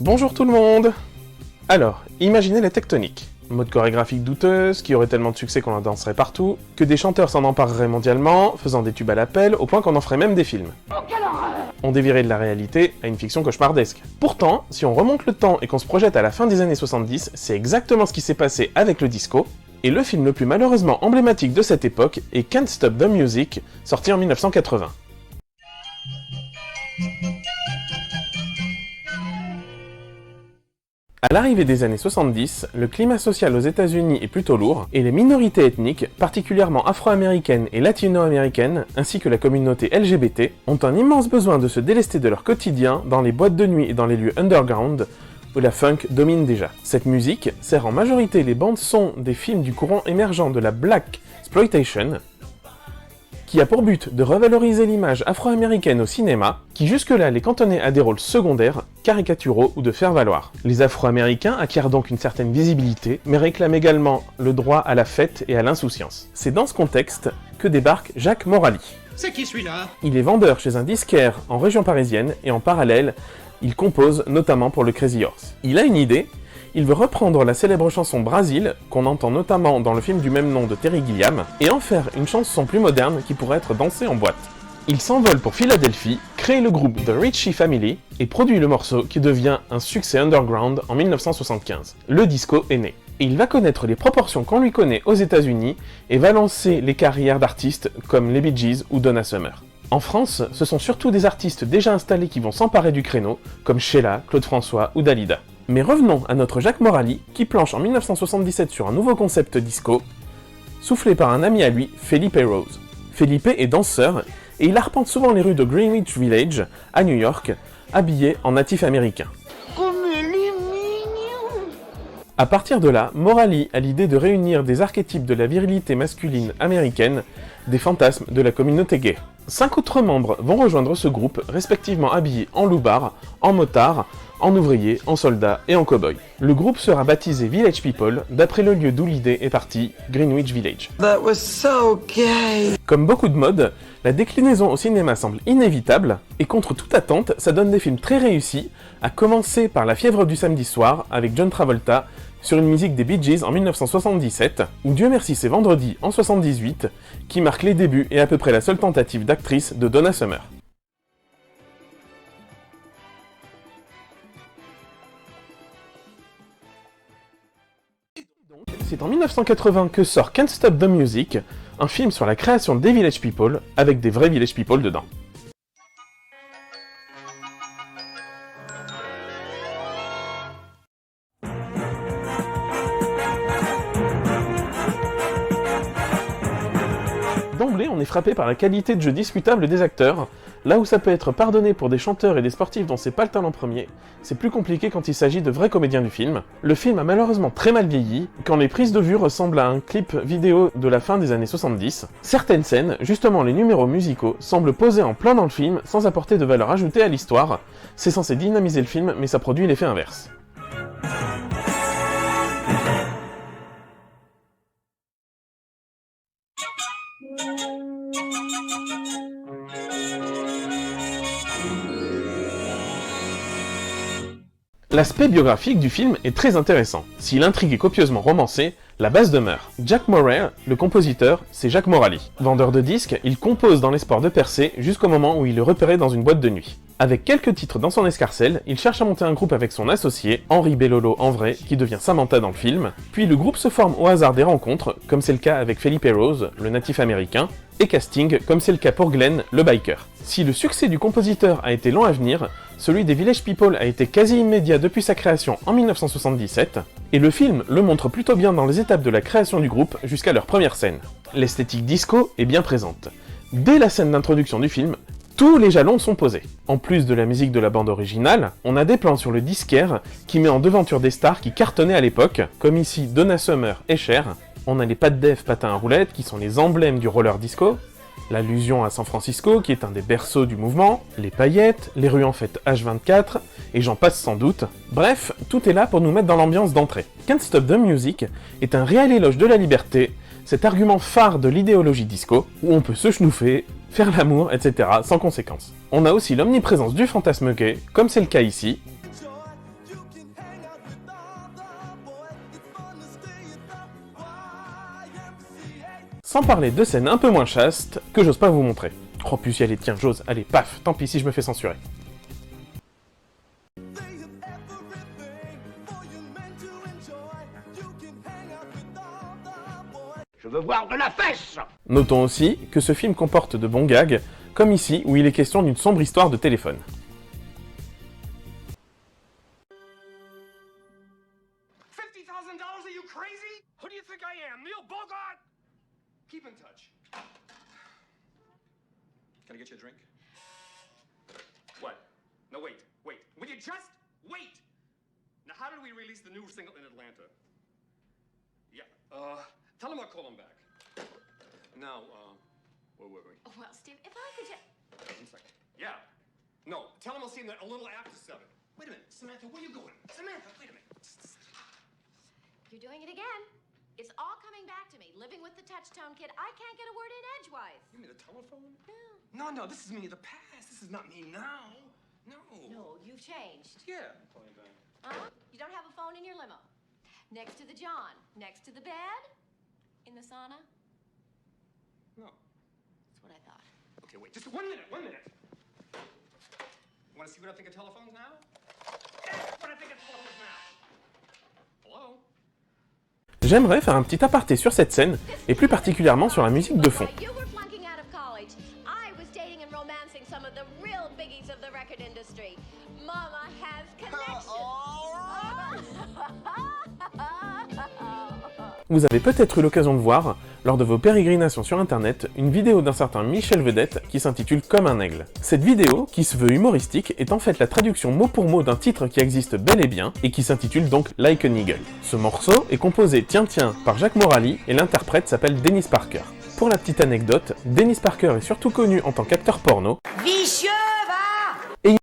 Bonjour tout le monde! Alors, imaginez la tectonique. Mode chorégraphique douteuse, qui aurait tellement de succès qu'on la danserait partout, que des chanteurs s'en empareraient mondialement, faisant des tubes à l'appel, au point qu'on en ferait même des films. On dévierait de la réalité à une fiction cauchemardesque. Pourtant, si on remonte le temps et qu'on se projette à la fin des années 70, c'est exactement ce qui s'est passé avec le disco, et le film le plus malheureusement emblématique de cette époque est Can't Stop the Music, sorti en 1980. À l'arrivée des années 70, le climat social aux États-Unis est plutôt lourd, et les minorités ethniques, particulièrement afro-américaines et latino-américaines, ainsi que la communauté LGBT, ont un immense besoin de se délester de leur quotidien dans les boîtes de nuit et dans les lieux underground, où la funk domine déjà. Cette musique sert en majorité les bandes-sons des films du courant émergent de la Black Exploitation, qui a pour but de revaloriser l'image afro-américaine au cinéma, qui jusque-là les cantonnait à des rôles secondaires, caricaturaux ou de faire valoir. Les Afro-Américains acquièrent donc une certaine visibilité, mais réclament également le droit à la fête et à l'insouciance. C'est dans ce contexte que débarque Jacques Morali. C'est qui celui-là? Il est vendeur chez un disquaire en région parisienne, et en parallèle, il compose notamment pour le Crazy Horse. Il a une idée. Il veut reprendre la célèbre chanson Brasil, qu'on entend notamment dans le film du même nom de Terry Gilliam, et en faire une chanson plus moderne qui pourrait être dansée en boîte. Il s'envole pour Philadelphie, crée le groupe The Ritchie Family, et produit le morceau qui devient un succès underground en 1975. Le disco est né. Et il va connaître les proportions qu'on lui connaît aux États-Unis, et va lancer les carrières d'artistes comme les Bee Gees ou Donna Summer. En France, ce sont surtout des artistes déjà installés qui vont s'emparer du créneau, comme Sheila, Claude François ou Dalida. Mais revenons à notre Jacques Morali, qui planche en 1977 sur un nouveau concept disco, soufflé par un ami à lui, Felipe Rose. Felipe est danseur, et il arpente souvent les rues de Greenwich Village, à New York, habillé en natif américain. À partir de là, Morali a l'idée de réunir des archétypes de la virilité masculine américaine, des fantasmes de la communauté gay. 5 autres membres vont rejoindre ce groupe, respectivement habillés en loupard, en motard, en ouvrier, en soldat et en cow-boy. Le groupe sera baptisé Village People, d'après le lieu d'où l'idée est partie, Greenwich Village. That was so gay. Comme beaucoup de modes, la déclinaison au cinéma semble inévitable, et contre toute attente, ça donne des films très réussis, à commencer par La fièvre du samedi soir, avec John Travolta, sur une musique des Bee Gees en 1977, ou Dieu merci c'est vendredi en 78, qui marque les débuts et à peu près la seule tentative d'actrice de Donna Summer. C'est en 1980 que sort Can't Stop the Music, un film sur la création des Village People, avec des vrais Village People dedans. D'emblée, on est frappé par la qualité de jeu discutable des acteurs. Là où ça peut être pardonné pour des chanteurs et des sportifs dont c'est pas le talent premier, c'est plus compliqué quand il s'agit de vrais comédiens du film. Le film a malheureusement très mal vieilli, quand les prises de vue ressemblent à un clip vidéo de la fin des années 70. Certaines scènes, justement les numéros musicaux, semblent posés en plein dans le film sans apporter de valeur ajoutée à l'histoire. C'est censé dynamiser le film, mais ça produit l'effet inverse. L'aspect biographique du film est très intéressant. Si l'intrigue est copieusement romancée, la base demeure. Jack Morer, le compositeur, c'est Jacques Morali. Vendeur de disques, il compose dans l'espoir de percer jusqu'au moment où il est repéré dans une boîte de nuit. Avec quelques titres dans son escarcelle, il cherche à monter un groupe avec son associé, Henry Bellolo en vrai, qui devient Samantha dans le film, puis le groupe se forme au hasard des rencontres, comme c'est le cas avec Felipe Rose, le natif américain, et casting, comme c'est le cas pour Glenn, le biker. Si le succès du compositeur a été long à venir, celui des Village People a été quasi immédiat depuis sa création en 1977, et le film le montre plutôt bien dans les étapes de la création du groupe jusqu'à leur première scène. L'esthétique disco est bien présente. Dès la scène d'introduction du film, tous les jalons sont posés. En plus de la musique de la bande originale, on a des plans sur le disquaire qui met en devanture des stars qui cartonnaient à l'époque, comme ici Donna Summer et Cher. On a les Pat Def patins à roulettes qui sont les emblèmes du roller disco, l'allusion à San Francisco qui est un des berceaux du mouvement, les paillettes, les rues en fête H24, et j'en passe sans doute. Bref, tout est là pour nous mettre dans l'ambiance d'entrée. Can't Stop the Music est un réel éloge de la liberté, cet argument phare de l'idéologie disco, où on peut se schnouffer, faire l'amour, etc. sans conséquence. On a aussi l'omniprésence du fantasme gay, comme c'est le cas ici, Sans parler de scènes un peu moins chastes que j'ose pas vous montrer. Oh plus y aller, tiens, j'ose, allez, paf, tant pis si je me fais censurer. Je veux voir de la fesse! Notons aussi que ce film comporte de bons gags, comme ici où il est question d'une sombre histoire de téléphone. $50,000? Are you crazy? Who do you think I am, Neil Bogart? Keep in touch. Can I get you a drink? What? No, wait. Will you just wait? Now, how did we release the new single in Atlanta? Yeah, tell him I'll call him back. Now, where were we? Well, Steve, if I could just... 1 second. Yeah. No, tell him I'll see him a little after 7. Wait a minute, Samantha, where are you going? Samantha, wait a minute. You're doing it again. It's all coming back to me. Living with the touch-tone kid, I can't get a word in edgewise. You mean the telephone? No. No, this is me in the past. This is not me now. No. No, you've changed. Yeah. I'm calling back. You don't have a phone in your limo. Next to the John. Next to the bed. In the sauna. No. That's what I thought. Okay, wait, just 1 minute. You want to see what I think of telephones now? That's what I think of telephones now. Hello? J'aimerais faire un petit aparté sur cette scène, et plus particulièrement sur la musique de fond. You were flunking out of college. I was dating and romancing some of the real biggies of the record industry. Mama has connections. Vous avez peut-être eu l'occasion de voir, lors de vos pérégrinations sur internet, une vidéo d'un certain Michel Vedette qui s'intitule Comme un aigle. Cette vidéo, qui se veut humoristique, est en fait la traduction mot pour mot d'un titre qui existe bel et bien, et qui s'intitule donc Like an Eagle. Ce morceau est composé tiens par Jacques Morali, et l'interprète s'appelle Dennis Parker. Pour la petite anecdote, Dennis Parker est surtout connu en tant qu'acteur porno, Vicieux, va! et il y a une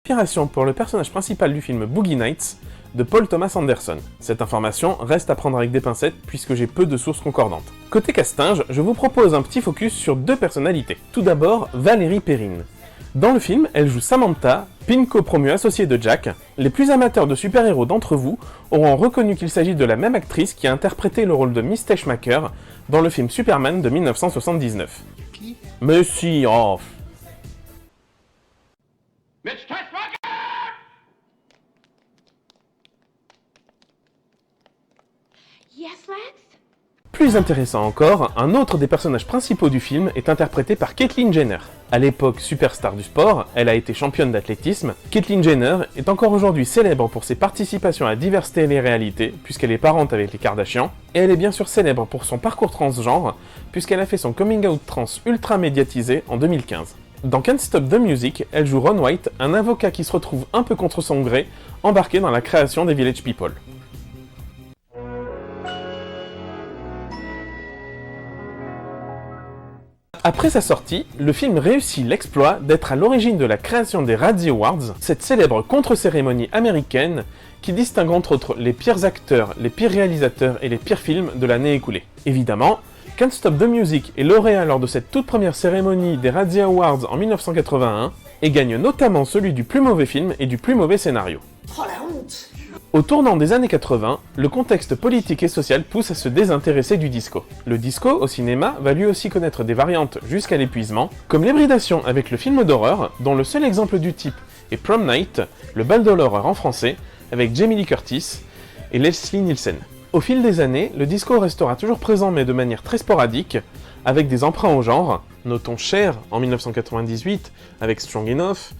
inspiration pour le personnage principal du film Boogie Nights, de Paul Thomas Anderson. Cette information reste à prendre avec des pincettes puisque j'ai peu de sources concordantes. Côté casting, je vous propose un petit focus sur 2 personnalités. Tout d'abord, Valérie Perrine. Dans le film, elle joue Samantha, Pinko promu associée de Jack. Les plus amateurs de super-héros d'entre vous auront reconnu qu'il s'agit de la même actrice qui a interprété le rôle de Miss Teschmacher dans le film Superman de 1979. Qui? Mais si, oh... Mitch Teschmacher! Yes, Lex? Plus intéressant encore, un autre des personnages principaux du film est interprété par Caitlyn Jenner. À l'époque superstar du sport, elle a été championne d'athlétisme. Caitlyn Jenner est encore aujourd'hui célèbre pour ses participations à diverses télé-réalités, puisqu'elle est parente avec les Kardashians, et elle est bien sûr célèbre pour son parcours transgenre, puisqu'elle a fait son coming out trans ultra médiatisé en 2015. Dans Can't Stop the Music, elle joue Ron White, un avocat qui se retrouve un peu contre son gré, embarqué dans la création des Village People. Après sa sortie, le film réussit l'exploit d'être à l'origine de la création des Razzie Awards, cette célèbre contre-cérémonie américaine qui distingue entre autres les pires acteurs, les pires réalisateurs et les pires films de l'année écoulée. Évidemment, Can't Stop the Music est lauréat lors de cette toute première cérémonie des Razzie Awards en 1981 et gagne notamment celui du plus mauvais film et du plus mauvais scénario. Oh la honte! Au tournant des années 80, le contexte politique et social pousse à se désintéresser du disco. Le disco, au cinéma, va lui aussi connaître des variantes jusqu'à l'épuisement, comme l'hybridation avec le film d'horreur, dont le seul exemple du type est Prom Night, le bal de l'horreur en français, avec Jamie Lee Curtis et Leslie Nielsen. Au fil des années, le disco restera toujours présent mais de manière très sporadique, avec des emprunts au genre, notons Cher en 1998 avec Strong Enough,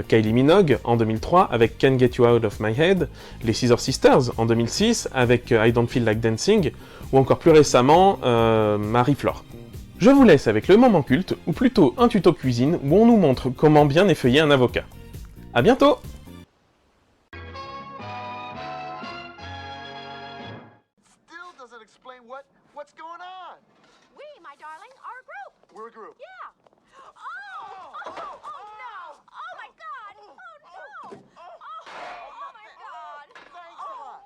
Kylie Minogue en 2003 avec Can't Get You Out of My Head, les Scissor Sisters en 2006 avec I Don't Feel Like Dancing, ou encore plus récemment Marie-Flore. Je vous laisse avec le moment culte, ou plutôt un tuto cuisine où on nous montre comment bien effeuiller un avocat. A bientôt! Still doesn't explain what's going on. We, my darling, are a group. We're a group. Yeah. Oh no! Oh my God! Oh no! Oh my God! Thanks a lot.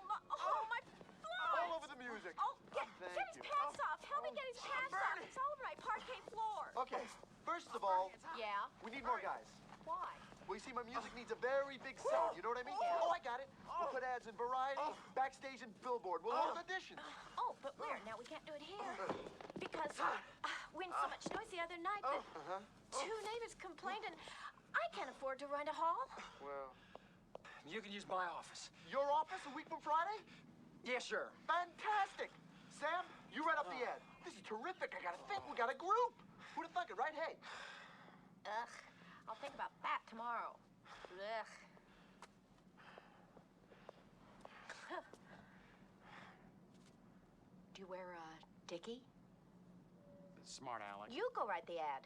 My floor! All over the music. Oh, get Thank his you. pants off! Help me get his pants off! It's all over my parquet floor. Okay, first of all, Yeah. we need more guys. Why? Well, you see, my music needs a very big sound. You know what I mean? Oh, I got it. We'll put ads in Variety, Backstage, and Billboard. We'll hold auditions. Oh, but where? Now we can't do it here. Because we had so much noise the other night that two neighbors complained, and I can't afford to rent a hall. Well, You can use my office. your office a week from Friday? Yeah, sure. Fantastic. Sam, you write up the ad. This is terrific. I gotta think. We got a group. Who'd have thunk it, right? Hey. Ugh, I'll think about that tomorrow. Ugh. Do you wear a dickie? Smart Alex. You go write the ad.